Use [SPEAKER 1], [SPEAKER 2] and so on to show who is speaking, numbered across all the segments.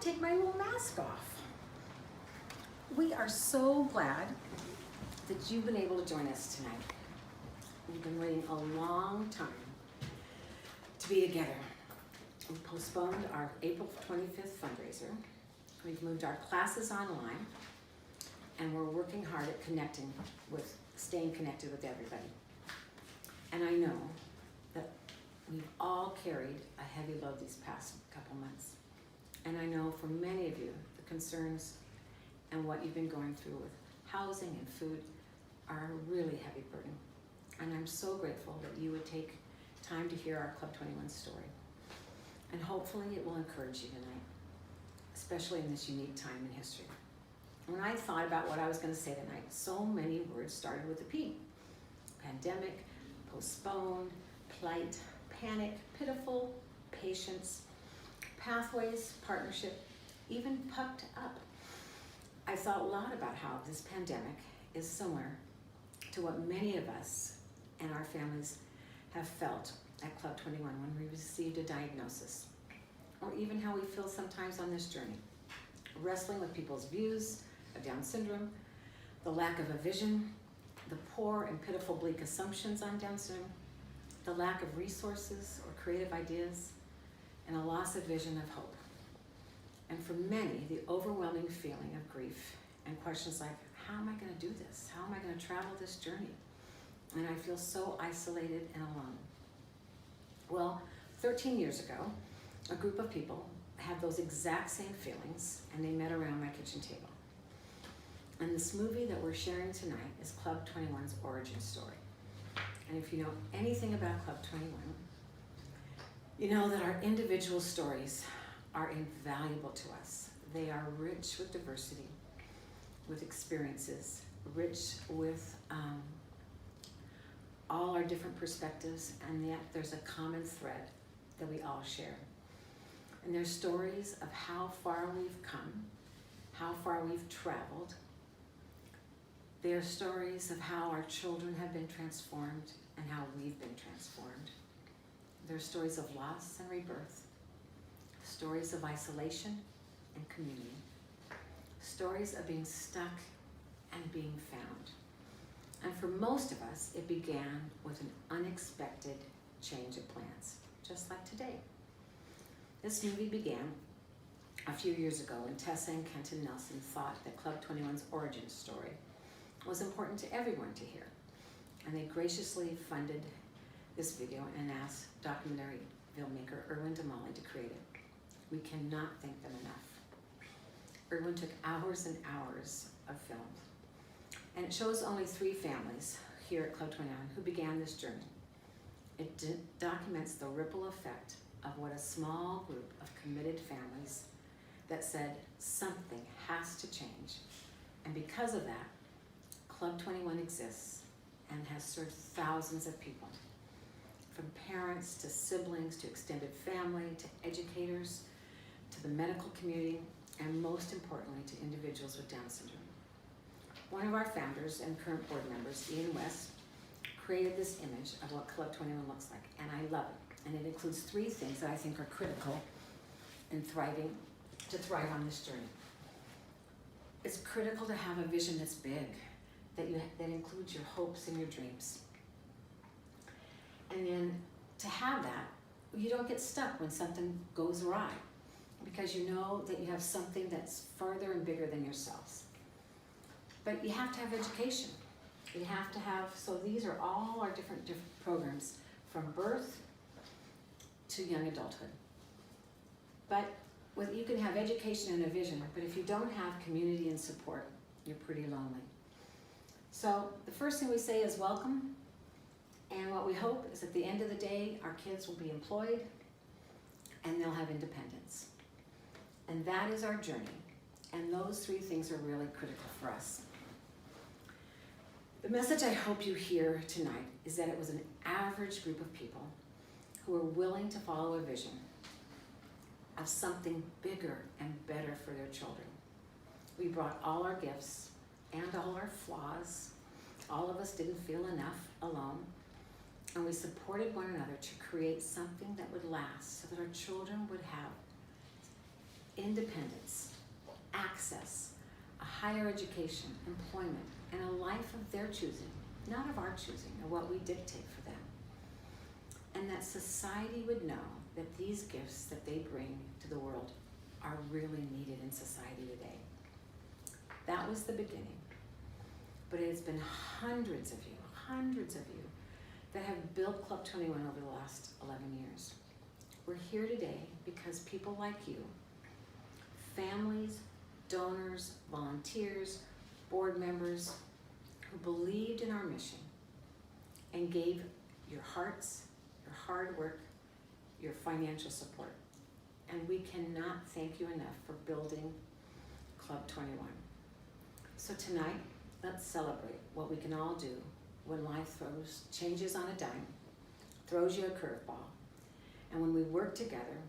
[SPEAKER 1] take my little mask off. We are so glad that you've been able to join us tonight. We've been waiting a long time to be together. We postponed our April 25th fundraiser. We've moved our classes online, and we're working hard at staying connected with everybody. And I know that we've all carried a heavy load these past couple months. And I know for many of you, the concerns and what you've been going through with housing and food are a really heavy burden. And I'm so grateful that you would take time to hear our Club 21 story. And hopefully it will encourage you tonight, especially in this unique time in history. When I thought about what I was going to say tonight, so many words started with a P. Pandemic, postponed, plight, panic, pitiful, patience, pathways, partnership, even pucked up. I thought a lot about how this pandemic is similar to what many of us and our families have felt at Club 21 when we received a diagnosis, or even how we feel sometimes on this journey, wrestling with people's views of Down syndrome, the lack of a vision, the poor and pitiful bleak assumptions on Down syndrome, the lack of resources or creative ideas, and a loss of vision of hope. And for many, the overwhelming feeling of grief and questions like, how am I going to do this? How am I going to travel this journey? And I feel so isolated and alone. Well, 13 years ago, a group of people had those exact same feelings, and they met around my kitchen table. And this movie that we're sharing tonight is Club 21's origin story. And if you know anything about Club 21, you know that our individual stories are invaluable to us. They are rich with diversity, with experiences, rich with all our different perspectives, and yet there's a common thread that we all share. And there's stories of how far we've come, how far we've traveled. They are stories of how our children have been transformed and how we've been transformed. They're stories of loss and rebirth, stories of isolation and community, stories of being stuck and being found. And for most of us, it began with an unexpected change of plans, just like today. This movie began a few years ago when Tessa and Kenton Nelson thought that Club 21's origin story was important to everyone to hear. And they graciously funded this video and asked documentary filmmaker Erwin Damali to create it. We cannot thank them enough. Erwin took hours and hours of film. And it shows only 3 families here at Club 21 who began this journey. It documents the ripple effect of what a small group of committed families that said something has to change. And because of that, Club 21 exists and has served thousands of people, from parents to siblings to extended family to educators to the medical community, and most importantly to individuals with Down syndrome. One of our founders and current board members, Ian West, created this image of what Club 21 looks like, and I love it. And it includes 3 things that I think are critical in to thrive on this journey. It's critical to have a vision that's big, that includes your hopes and your dreams. And then to have that, you don't get stuck when something goes awry, because you know that you have something that's further and bigger than yourselves. But you have to have education. You have to have, so these are all our different programs, from birth to young adulthood. But you can have education and a vision, but if you don't have community and support, you're pretty lonely. So the first thing we say is welcome, and what we hope is at the end of the day, our kids will be employed and they'll have independence. And that is our journey, and those 3 things are really critical for us. The message I hope you hear tonight is that it was an average group of people who were willing to follow a vision of something bigger and better for their children. We brought all our gifts and all our flaws. All of us didn't feel enough alone. And we supported one another to create something that would last so that our children would have independence, access, a higher education, employment, and a life of their choosing, not of our choosing or what we dictate for them. And that society would know that these gifts that they bring to the world are really needed in society today. That was the beginning. But it has been hundreds of you that have built Club 21 over the last 11 years. We're here today because people like you, families, donors, volunteers, board members, who believed in our mission and gave your hearts, your hard work, your financial support. And we cannot thank you enough for building Club 21. So tonight, let's celebrate what we can all do when life throws changes on a dime, throws you a curveball, and when we work together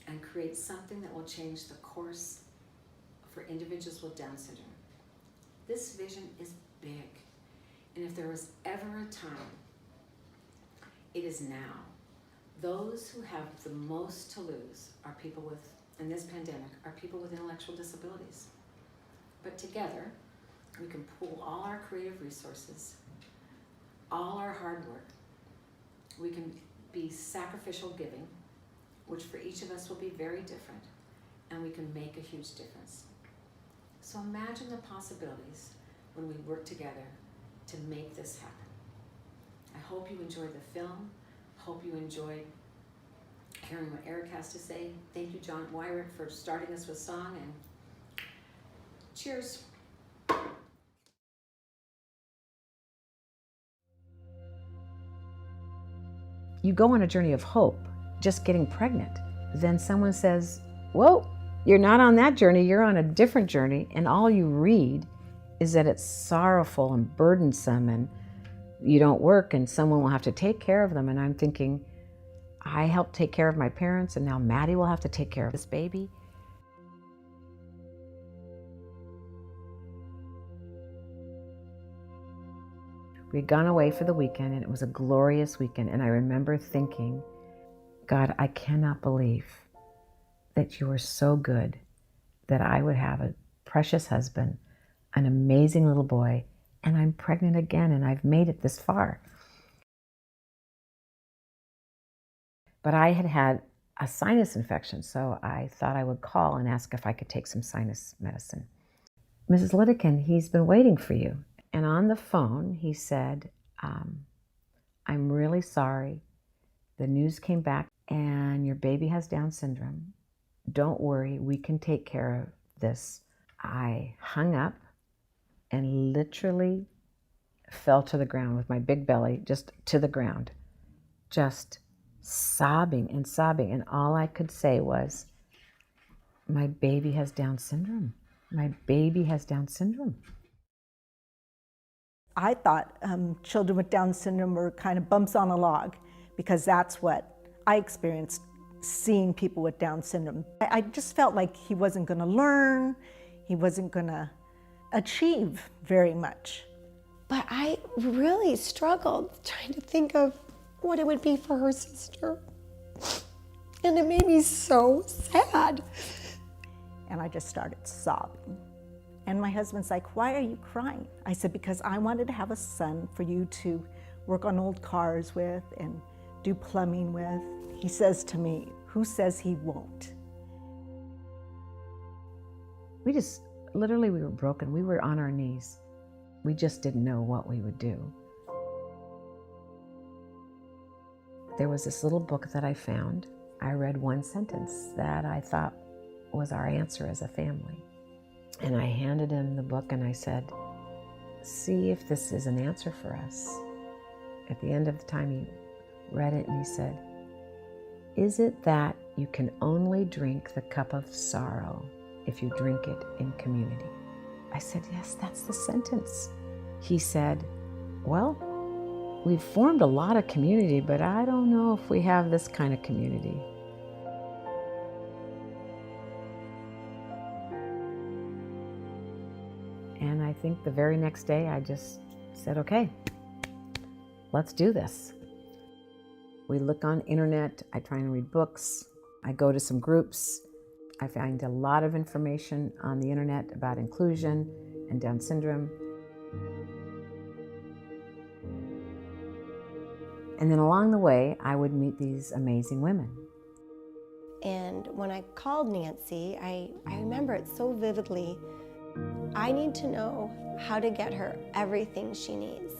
[SPEAKER 1] and create something that will change the course for individuals with Down syndrome. This vision is big, and if there was ever a time, it is now. Those who have the most to lose are people with, in this pandemic, are people with intellectual disabilities. But together, we can pool all our creative resources, all our hard work. We can be sacrificial giving, which for each of us will be very different, and we can make a huge difference. So imagine the possibilities when we work together to make this happen. I hope you enjoyed the film. Hope you enjoyed hearing what Eric has to say. Thank you, John Wyrick, for starting us with song, and cheers.
[SPEAKER 2] You go on a journey of hope, just getting pregnant. Then someone says, whoa, you're not on that journey, you're on a different journey. And all you read is that it's sorrowful and burdensome and you don't work and someone will have to take care of them. And I'm thinking, I helped take care of my parents and now Maddie will have to take care of this baby. We had gone away for the weekend and it was a glorious weekend. And I remember thinking, God, I cannot believe that you are so good that I would have a precious husband, an amazing little boy, and I'm pregnant again and I've made it this far. But I had had a sinus infection, so I thought I would call and ask if I could take some sinus medicine. Mrs. Lidekin, he's been waiting for you. And on the phone, he said, I'm really sorry. The news came back and your baby has Down syndrome. Don't worry, we can take care of this. I hung up and literally fell to the ground with my big belly, just to the ground, just sobbing and sobbing. And all I could say was, my baby has Down syndrome. My baby has Down syndrome.
[SPEAKER 3] I thought children with Down syndrome were kind of bumps on a log because that's what I experienced seeing people with Down syndrome. I just felt like he wasn't going to learn, he wasn't going to achieve very much.
[SPEAKER 4] But I really struggled trying to think of what it would be for her sister. And it made me so sad.
[SPEAKER 3] And I just started sobbing. And my husband's like, why are you crying? I said, because I wanted to have a son for you to work on old cars with and do plumbing with. He says to me, who says he won't?
[SPEAKER 2] We were broken. We were on our knees. We just didn't know what we would do. There was this little book that I found. I read one sentence that I thought was our answer as a family. And I handed him the book and I said, see if this is an answer for us. At the end of the time he read it and he said, is it that you can only drink the cup of sorrow if you drink it in community? I said, yes, that's the sentence. He said, well, we've formed a lot of community, but I don't know if we have this kind of community. And I think the very next day I just said, okay, let's do this. We look on internet, I try and read books, I go to some groups. I find a lot of information on the internet about inclusion and Down syndrome. And then along the way, I would meet these amazing women.
[SPEAKER 4] And when I called Nancy, I remember it so vividly. I need to know how to get her everything she needs.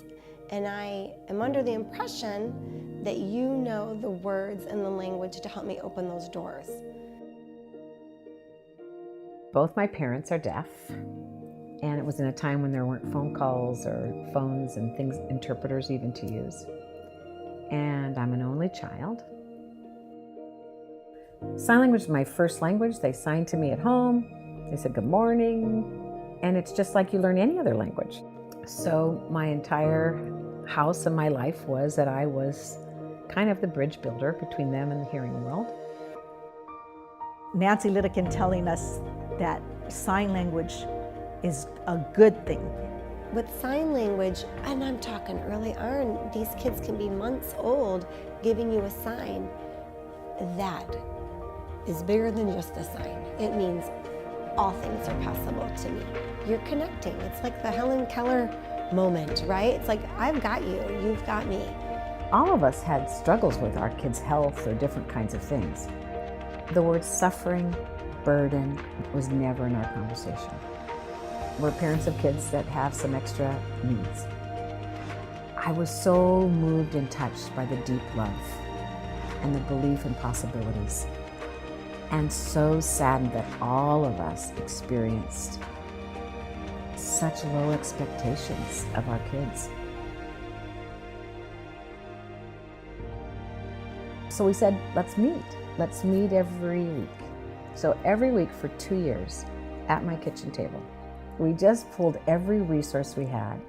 [SPEAKER 4] And I am under the impression that you know the words and the language to help me open those doors.
[SPEAKER 2] Both my parents are deaf, and it was in a time when there weren't phone calls or phones and things, interpreters even to use. And I'm an only child. Sign language is my first language. They signed to me at home. They said good morning. And it's just like you learn any other language. So my entire house and my life was that I was kind of the bridge builder between them and the hearing world.
[SPEAKER 3] Nancy Litteken telling us that sign language is a good thing.
[SPEAKER 4] With sign language, and I'm talking early on, these kids can be months old giving you a sign. That is bigger than just a sign. It means all things are possible to me. You're connecting. It's like the Helen Keller moment, right? It's like, I've got you, you've got me.
[SPEAKER 2] All of us had struggles with our kids' health or different kinds of things. The word suffering, burden was never in our conversation. We're parents of kids that have some extra needs. I was so moved and touched by the deep love and the belief in possibilities, and so saddened that all of us experienced such low expectations of our kids. So we said, let's meet. Let's meet every week. So every week for 2 years at my kitchen table, we just pulled every resource we had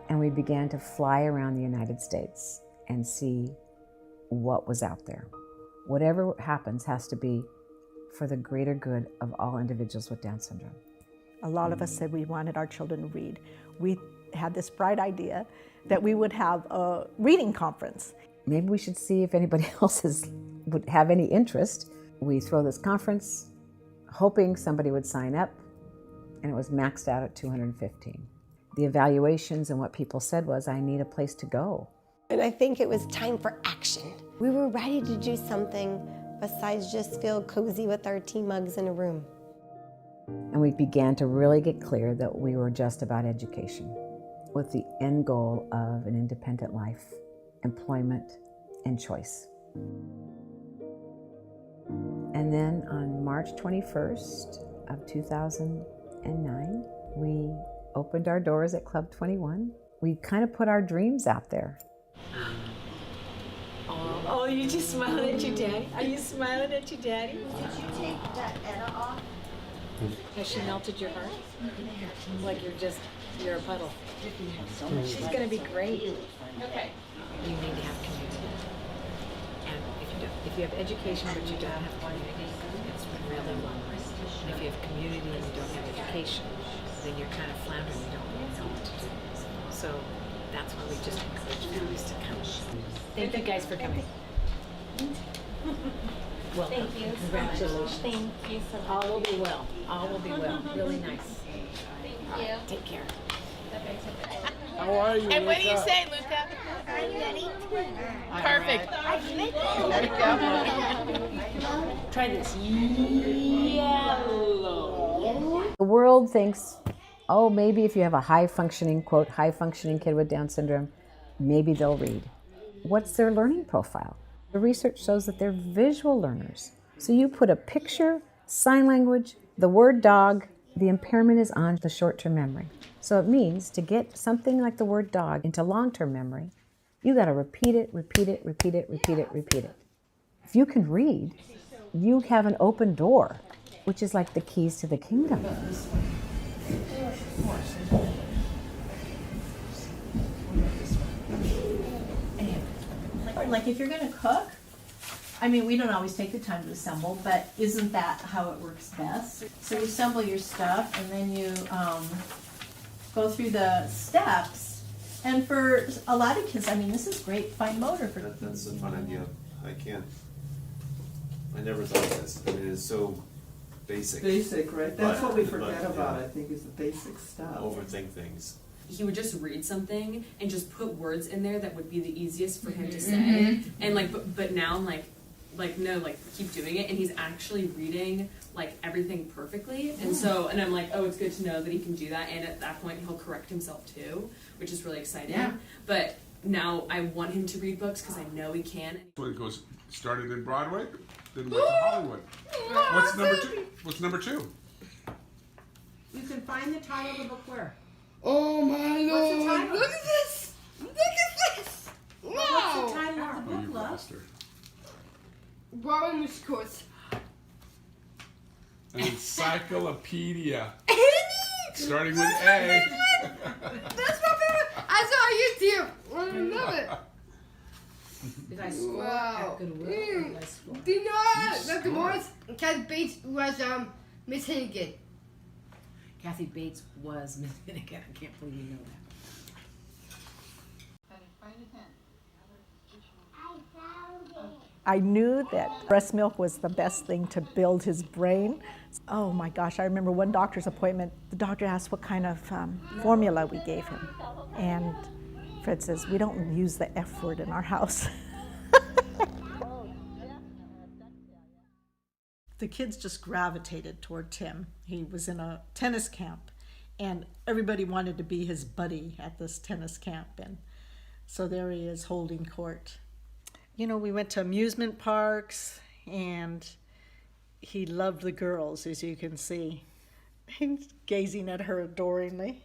[SPEAKER 2] and we began to fly around the United States and see what was out there. Whatever happens has to be for the greater good of all individuals with Down syndrome.
[SPEAKER 3] A lot of us said we wanted our children to read. We had this bright idea that we would have a reading conference.
[SPEAKER 2] Maybe we should see if anybody else would have any interest. We throw this conference, hoping somebody would sign up, and it was maxed out at 215. The evaluations and what people said was, I need a place to go.
[SPEAKER 4] And I think it was time for action. We were ready to do something besides just feel cozy with our tea mugs in a room.
[SPEAKER 2] And we began to really get clear that we were just about education, with the end goal of an independent life, employment, and choice. And then on March 21st of 2009, we opened our doors at Club 21. We kind of put our dreams out there.
[SPEAKER 1] Oh, you just smiling at your daddy? Are you smiling at your daddy?
[SPEAKER 5] Did you take that Anna off?
[SPEAKER 1] Has she melted your heart? Like you're a puddle. She's gonna be great. Okay. You need to have community. And if you have education but you don't have community, it's really lonely. And if you have community and you don't have education, then you're kind of floundering, you don't really know what to do. So that's why we just encourage families to come. Thank you guys for coming. Welcome.
[SPEAKER 5] Thank you.
[SPEAKER 1] Congratulations.
[SPEAKER 5] Thank you so much.
[SPEAKER 1] All will be well. All will be well. Really nice.
[SPEAKER 5] Thank you.
[SPEAKER 1] Take care.
[SPEAKER 6] How are you,
[SPEAKER 7] And what do you
[SPEAKER 6] Luca?
[SPEAKER 7] say, Luca?
[SPEAKER 5] Are you ready?
[SPEAKER 7] Perfect.
[SPEAKER 1] Try this. Yellow.
[SPEAKER 2] The world thinks, oh, maybe if you have a high-functioning, quote, high-functioning kid with Down syndrome, maybe they'll read. What's their learning profile? The research shows that they're visual learners. So you put a picture, sign language, the word dog, the impairment is on the short-term memory. So it means to get something like the word dog into long-term memory, you got to repeat it, repeat it, repeat it, repeat it, repeat it. If you can read, you have an open door, which is like the keys to the kingdom.
[SPEAKER 8] Like if you're gonna cook, I mean, we don't always take the time to assemble, but isn't that how it works best? So you assemble your stuff and then you go through the steps. And for a lot of kids, I mean, this is great fine motor for
[SPEAKER 9] That's a fun idea. I never thought of this. I mean, it's so
[SPEAKER 7] basic.
[SPEAKER 6] Basic, right? That's
[SPEAKER 7] But-
[SPEAKER 6] what we forget
[SPEAKER 7] but,
[SPEAKER 6] about,
[SPEAKER 7] yeah.
[SPEAKER 6] I think, is the basic stuff.
[SPEAKER 7] Overthink things.
[SPEAKER 9] He would just read something and just put words in there that would be the easiest for him to say. And like, but now I'm like no, like keep doing it. And he's actually reading like everything perfectly. And so, and I'm like, oh, it's good to know that he can do that. And at that point, he'll correct himself too, which is really exciting.
[SPEAKER 10] Yeah.
[SPEAKER 9] But now I want him to read books because I know he can.
[SPEAKER 11] So it goes, started in Broadway, then went to Hollywood. What's number two? What's number two?
[SPEAKER 10] You can find the title of the book where?
[SPEAKER 12] Oh my
[SPEAKER 10] What's the
[SPEAKER 12] lord!
[SPEAKER 10] title?
[SPEAKER 12] Look at this! Look at this!
[SPEAKER 10] What's
[SPEAKER 12] Wow!
[SPEAKER 10] the title of the
[SPEAKER 11] Oh,
[SPEAKER 10] book,
[SPEAKER 11] you
[SPEAKER 10] love?
[SPEAKER 11] bastard.
[SPEAKER 12] Broadway musicals.
[SPEAKER 11] An encyclopedia. Starting with A.
[SPEAKER 12] That's my favorite. I saw YouTube. I love it.
[SPEAKER 10] Did I score
[SPEAKER 12] Wow.
[SPEAKER 10] at Goodwill? Or did I score?
[SPEAKER 12] Do you know that the Morris Kathy Bates was Miss Hennigan?
[SPEAKER 10] Kathy Bates was Miss Finnegan. I can't believe you know that.
[SPEAKER 3] I knew that breast milk was the best thing to build his brain. Oh my gosh, I remember one doctor's appointment, the doctor asked what kind of formula we gave him. And Fred says, we don't use the F word in our house. The kids just gravitated toward Tim. He was in a tennis camp, and everybody wanted to be his buddy at this tennis camp. And so there he is holding court. You know, we went to amusement parks, and he loved the girls, as you can see. He's gazing at her adoringly.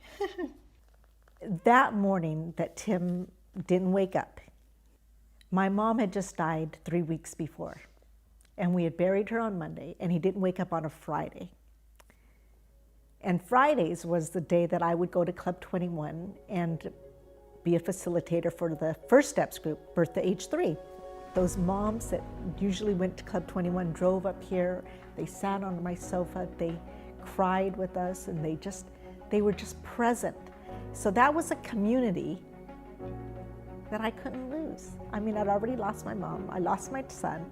[SPEAKER 3] That morning that Tim didn't wake up, my mom had just died 3 weeks before. And we had buried her on Monday, and he didn't wake up on a Friday. And Fridays was the day that I would go to Club 21 and be a facilitator for the First Steps group, birth to age 3. Those moms that usually went to Club 21 drove up here, they sat on my sofa, they cried with us, and they were just present. So that was a community that I couldn't lose. I mean, I'd already lost my mom, I lost my son.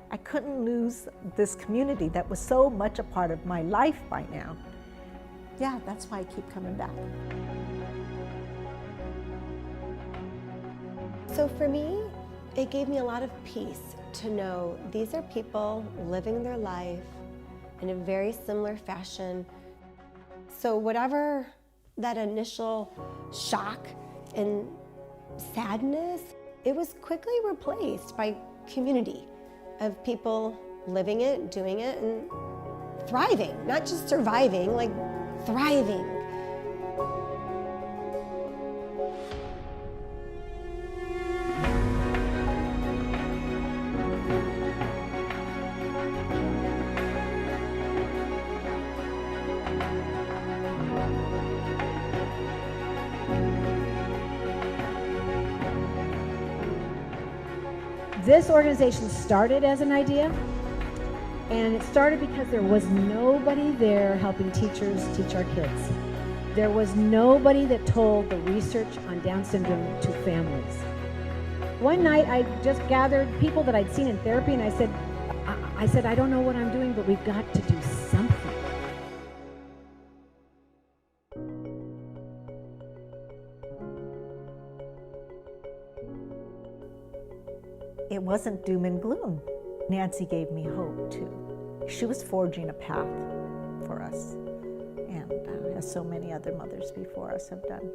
[SPEAKER 3] I couldn't lose this community that was so much a part of my life by now. Yeah, that's why I keep coming back.
[SPEAKER 4] So for me, it gave me a lot of peace to know these are people living their life in a very similar fashion. So whatever that initial shock and sadness, it was quickly replaced by community of people living it, doing it, and thriving. Not just surviving, like thriving.
[SPEAKER 13] This organization started as an idea, and it started because there was nobody there helping teachers teach our kids. There was nobody that told the research on Down syndrome to families. One night I just gathered people that I'd seen in therapy, and I said, I don't know what I'm doing, but we've got to do something.
[SPEAKER 3] It wasn't doom and gloom. Nancy gave me hope too. She was forging a path for us, and as so many other mothers before us have done.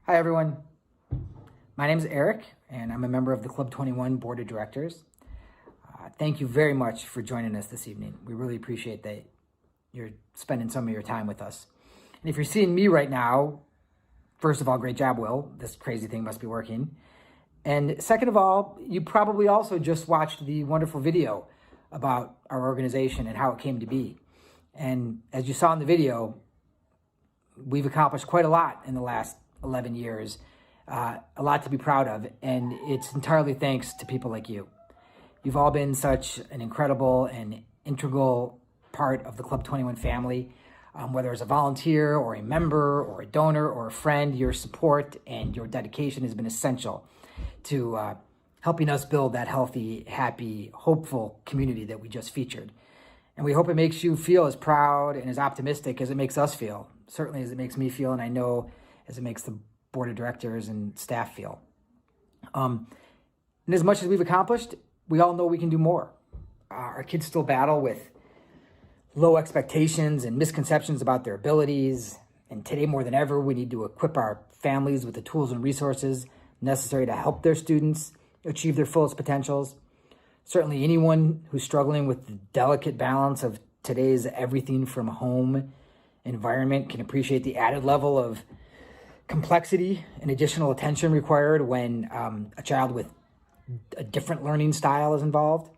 [SPEAKER 14] Hi everyone, my name is Eric and I'm a member of the Club 21 Board of Directors. Thank you very much for joining us this evening. We really appreciate that you're spending some of your time with us. And if you're seeing me right now, first of all, great job, Will. This crazy thing must be working. And second of all, you probably also just watched the wonderful video about our organization and how it came to be. And as you saw in the video, we've accomplished quite a lot in the last 11 years, a lot to be proud of, and it's entirely thanks to people like you. You've all been such an incredible and integral part of the Club 21 family. Whether as a volunteer or a member or a donor or a friend, your support and your dedication has been essential to helping us build that healthy, happy, hopeful community that we just featured. And we hope it makes you feel as proud and as optimistic as it makes us feel, certainly as it makes me feel, and I know as it makes the board of directors and staff feel. And as much as we've accomplished, we all know we can do more. Our kids still battle with low expectations and misconceptions about their abilities. And today more than ever, we need to equip our families with the tools and resources necessary to help their students achieve their fullest potentials. Certainly anyone who's struggling with the delicate balance of today's everything from home environment can appreciate the added level of complexity and additional attention required when a child with a different learning style is involved.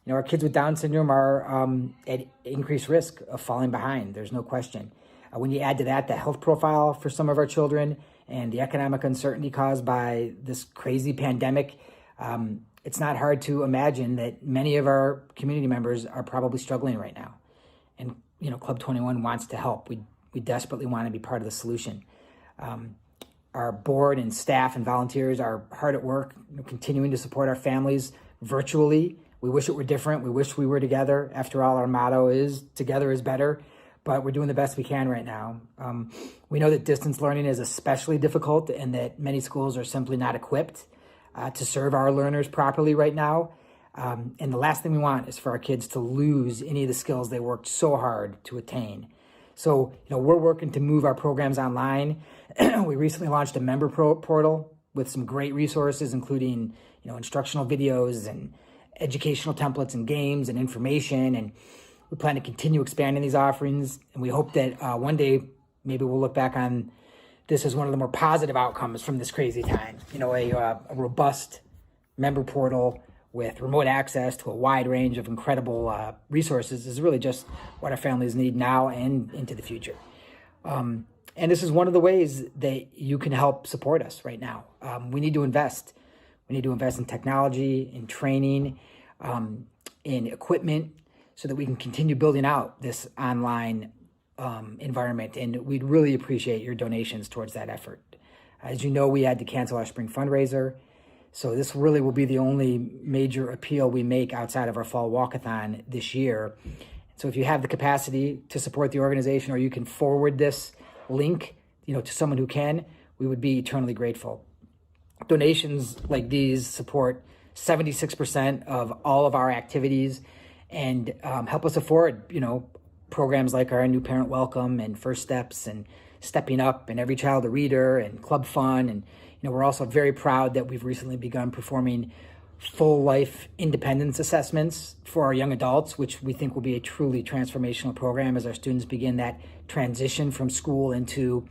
[SPEAKER 14] You know, our kids with Down syndrome are at increased risk of falling behind. There's no question. When you add to that the health profile for some of our children and the economic uncertainty caused by this crazy pandemic, it's not hard to imagine that many of our community members are probably struggling right now. And, you know, Club 21 wants to help. We desperately want to be part of the solution. Our board and staff and volunteers are hard at work, continuing to support our families virtually. We wish it were different. We wish we were together. After all, our motto is together is better, but we're doing the best we can right now. We know that distance learning is especially difficult and that many schools are simply not equipped to serve our learners properly right now. And the last thing we want is for our kids to lose any of the skills they worked so hard to attain. So, you know, we're working to move our programs online. We recently launched a member portal with some great resources, including, you know, instructional videos and educational templates and games and information. And we plan to continue expanding these offerings. And we hope that one day, maybe we'll look back on this as one of the more positive outcomes from this crazy time. You know, a robust member portal with remote access to a wide range of incredible resources is really just what our families need now and into the future. And this is one of the ways that you can help support us right now. We need to invest. We need to invest in technology, in training, in equipment, so that we can continue building out this online environment. And we'd really appreciate your donations towards that effort. As you know, we had to cancel our spring fundraiser. So this really will be the only major appeal we make outside of our fall walkathon this year. So if you have the capacity to support the organization, or you can forward this link, you know, to someone who can, we would be eternally grateful. Donations like these support 76% of all of our activities and help us afford, you know, programs like our New Parent Welcome and First Steps and Stepping Up and Every Child a Reader and Club Fun. And, you know, we're also very proud that we've recently begun performing full life independence assessments for our young adults, which we think will be a truly transformational program as our students begin that transition from school into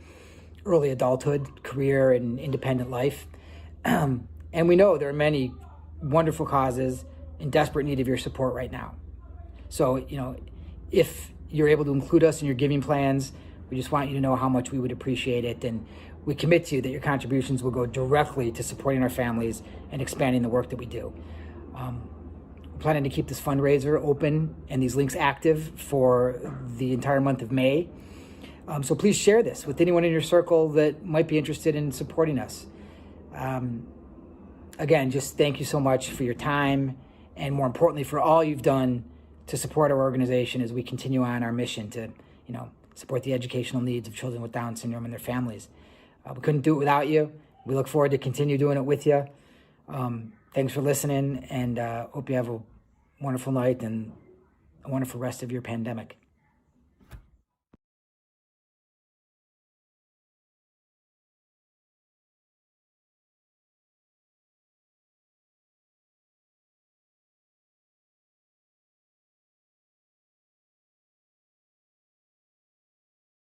[SPEAKER 14] early adulthood, career, and independent life. And we know there are many wonderful causes in desperate need of your support right now. So, you know, if you're able to include us in your giving plans, we just want you to know how much we would appreciate it. And we commit to you that your contributions will go directly to supporting our families and expanding the work that we do. We're planning to keep this fundraiser open and these links active for the entire month of May. So please share this with anyone in your circle that might be interested in supporting us. Again, just thank you so much for your time, and more importantly, for all you've done to support our organization as we continue on our mission to, you know, support the educational needs of children with Down syndrome and their families. We couldn't do it without you. We look forward to continue doing it with you. Thanks for listening, and hope you have a wonderful night and a wonderful rest of your pandemic.